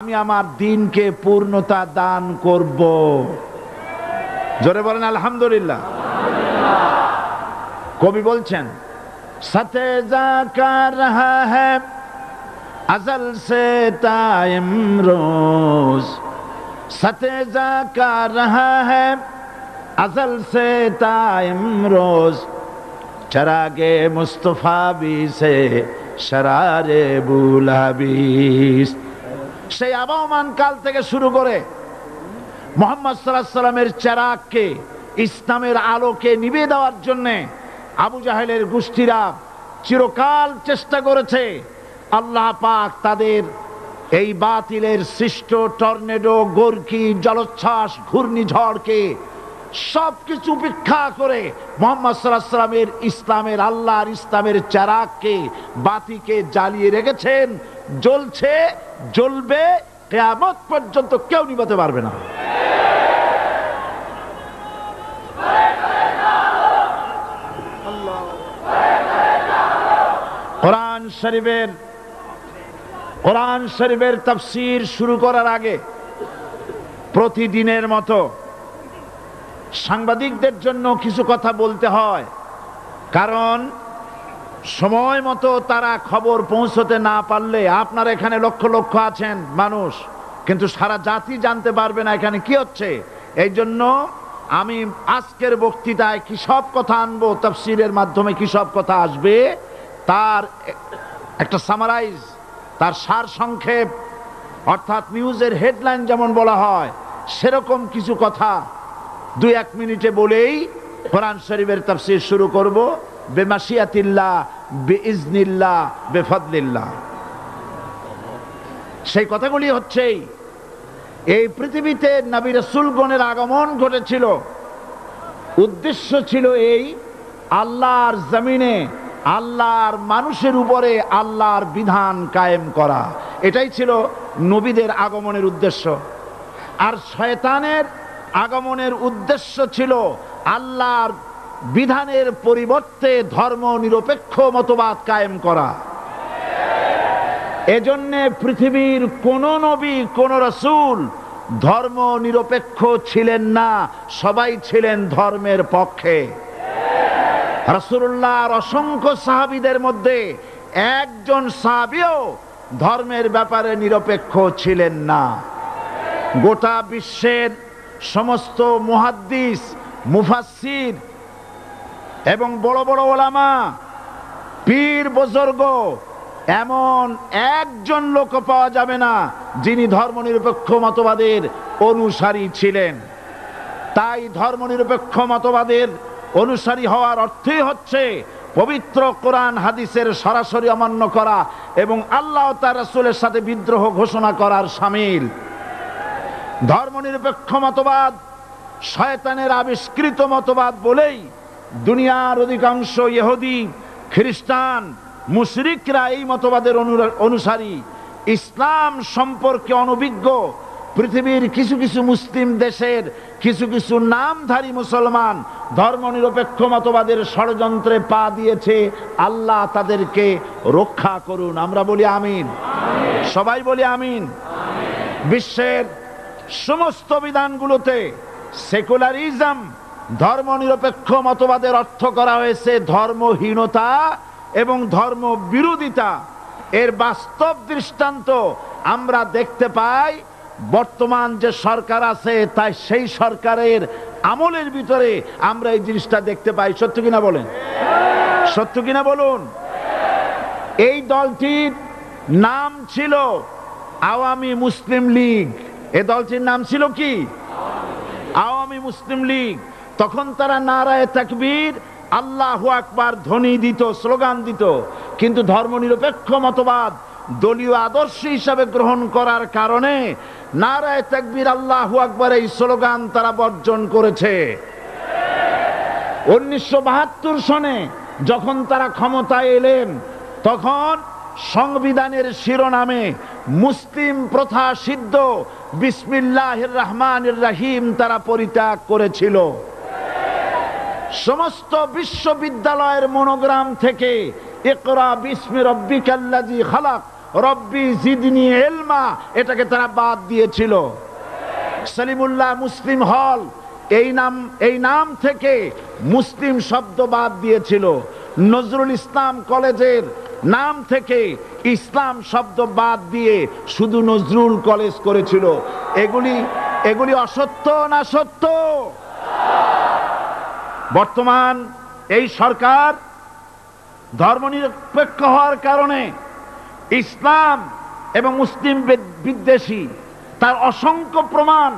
আমি আমার দিনকে পূর্ণতা দান করব। জোরে বলেন আলহামদুলিল্লাহ। কবি বলছেন সাথে জাকা রহা হ্যায় अज़ल से ता इमरोज, सते जाका रहा है अज़ल से ता इमरोज, चरागे मुस्तफा भी से शरारे बुलाबिस। সেই আবহমান কাল থেকে শুরু করে মুহাম্মদ সাল্লাল্লাহু আলাইহি সাল্লামের চেরাগকে, ইসলামের আলোকে নিভিয়ে দেওয়ার জন্য আবু জাহেলের গোষ্ঠীরা চিরকাল চেষ্টা করেছে। আল্লাহ পাক তাদের এই বাতিলের সৃষ্ট টর্নেডো, গর্কি, জলোচ্ছ্বাস, ঘূর্ণিঝড়কে সবকিছু উপেক্ষা করে মুহাম্মদ সাল্লাল্লাহু আলাইহি সাল্লামের ইসলামের, আল্লাহর ইসলামের চেরাগকে, বাতিকে জ্বালিয়ে রেখেছেন। জ্বলছে, জ্বলবে, কিয়ামত পর্যন্ত কেউ নিভাতে পারবে না। কোরআন শরীফের তাফসীর শুরু করার আগে প্রতিদিনের মতো সাংবাদিকদের জন্য কিছু কথা বলতে হয়, কারণ সময় মতো তারা খবর পৌঁছতে না পারলে, আপনারা এখানে লক্ষ লক্ষ আছেন মানুষ, কিন্তু সারা জাতি জানতে পারবে না এখানে কি হচ্ছে। এই জন্য আমি আজকের বক্তৃতায় কি সব কথা আনবো, তাফসীরের মাধ্যমে কি সব কথা আসবে, তার একটা সামারাইজ, তার সার সংক্ষেপ, অর্থাৎ নিউজের হেডলাইন যেমন বলা হয় সেরকম কিছু কথা 2-1 মিনিটে বলেই কোরআন শরীফের তাফসীর শুরু করব। বেমাশিয়াতিল্লাহ, বিইজনিল্লাহ, বেফাদলিল্লাহ। সেই কথাগুলি হচ্ছে এই পৃথিবীতে নবী রাসূলগণের আগমন ঘটেছিল, উদ্দেশ্য ছিল এই আল্লাহর জমিনে আল্লাহর মানুষের উপরে আল্লাহর বিধান কায়েম করা। এটাই ছিল নবীদের আগমনের উদ্দেশ্য। আর শয়তানের আগমনের উদ্দেশ্য ছিল আল্লাহর বিধানের পরিবর্তে ধর্ম নিরপেক্ষ মতবাদ কায়েম করা। এজন্যে পৃথিবীর কোন নবী, কোন রাসূল ধর্ম নিরপেক্ষ ছিলেন না, সবাই ছিলেন ধর্মের পক্ষে। রাসূলুল্লাহর অসংখ্য সাহাবীদের মধ্যে একজন সাহাবীও ধর্মের ব্যাপারে নিরপেক্ষ ছিলেন না। গোটা বিশ্বের সমস্ত মুহাদ্দিস, মুফাসসির এবং বড় বড় ওলামা, পীর বুজুর্গ, এমন একজন লোক পাওয়া যাবে না যিনি ধর্মনিরপেক্ষ মতবাদের অনুসারী ছিলেন। তাই ধর্মনিরপেক্ষ মতবাদের অনুসারী হওয়ার অর্থই হচ্ছে পবিত্র কোরআন হাদিসের সরাসরি অমান্য করা এবং আল্লাহ ও তার রাসূলের সাথে বিদ্রোহ ঘোষণা করার শামিল। ধর্মনিরপেক্ষ মতবাদ শয়তানের আবিষ্কৃত মতবাদ বলেই দুনিয়ার অধিকাংশ ইহুদি, খ্রিস্টান, মুশরিকরা এই মতবাদের অনুসারী। ইসলাম সম্পর্কে অনভিজ্ঞ পৃথিবীর কিছু কিছু মুসলিম দেশের কিছু কিছু নামধারী মুসলমান ধর্মনিরপেক্ষ মতবাদের ষড়যন্ত্রে পা দিয়েছে। আল্লাহ তাদেরকে রক্ষা করুন। আমরা বলি আমিন, সবাই বলি আমিন। বিশ্বের সমস্ত বিধানগুলোতে সেকুলারিজম, ধর্মনিরপেক্ষ মতবাদের অর্থ করা হয়েছে ধর্মহীনতা এবং ধর্ম বিরোধিতা। এর বাস্তব দৃষ্টান্ত আমরা দেখতে পাই বর্তমান যে সরকার আছে, তাই সেই সরকারের আমলের ভিতরে আমরা এই জিনিসটা দেখতে পাই। সত্য কিনা বলেন? সত্য কিনা বলুন? এই দলটির নাম ছিল আওয়ামী মুসলিম লীগ। এই দলটির নাম ছিল কি? আওয়ামী মুসলিম লীগ। তখন তারা নারায়ে তাকবীর, আল্লাহু আকবার ধ্বনি দিত, স্লোগান দিত, কিন্তু ধর্মনিরপেক্ষ মতবাদ দলীয় আদর্শ হিসাবে গ্রহণ করার কারণে নারায়ে তাকবীর, আল্লাহু আকবার এই স্লোগান তারা বর্জন করেছে। 1972 সনে যখন তারা ক্ষমতায় এলেন, তখন সংবিধানের শিরোনামে মুসলিম প্রথা সিদ্ধ বিসমিল্লাহির রহমানির রহিম তারা পরিত্যাগ করেছিল। সমস্ত বিশ্ববিদ্যালয়ের মনোগ্রাম থেকে ইকরা বিসমি রাব্বিকাল্লাযী খালাক রব্বি জিদনি ইলমা, এটাকে তারা বাদ দিয়েছিল। সলিমুল্লাহ মুসলিম হল, এই নাম থেকে মুসলিম শব্দ বাদ দিয়েছিল। নজরুল ইসলাম কলেজের নাম থেকে ইসলাম শব্দ বাদ দিয়ে শুধু নজরুল কলেজ করেছিল। এগুলি অসত্য না সত্য? বর্তমান এই সরকার ধর্মনিরপেক্ষ হওয়ার কারণে ইসলাম এবং মুসলিম বিদ্বেষী, তার অসংখ্য প্রমাণ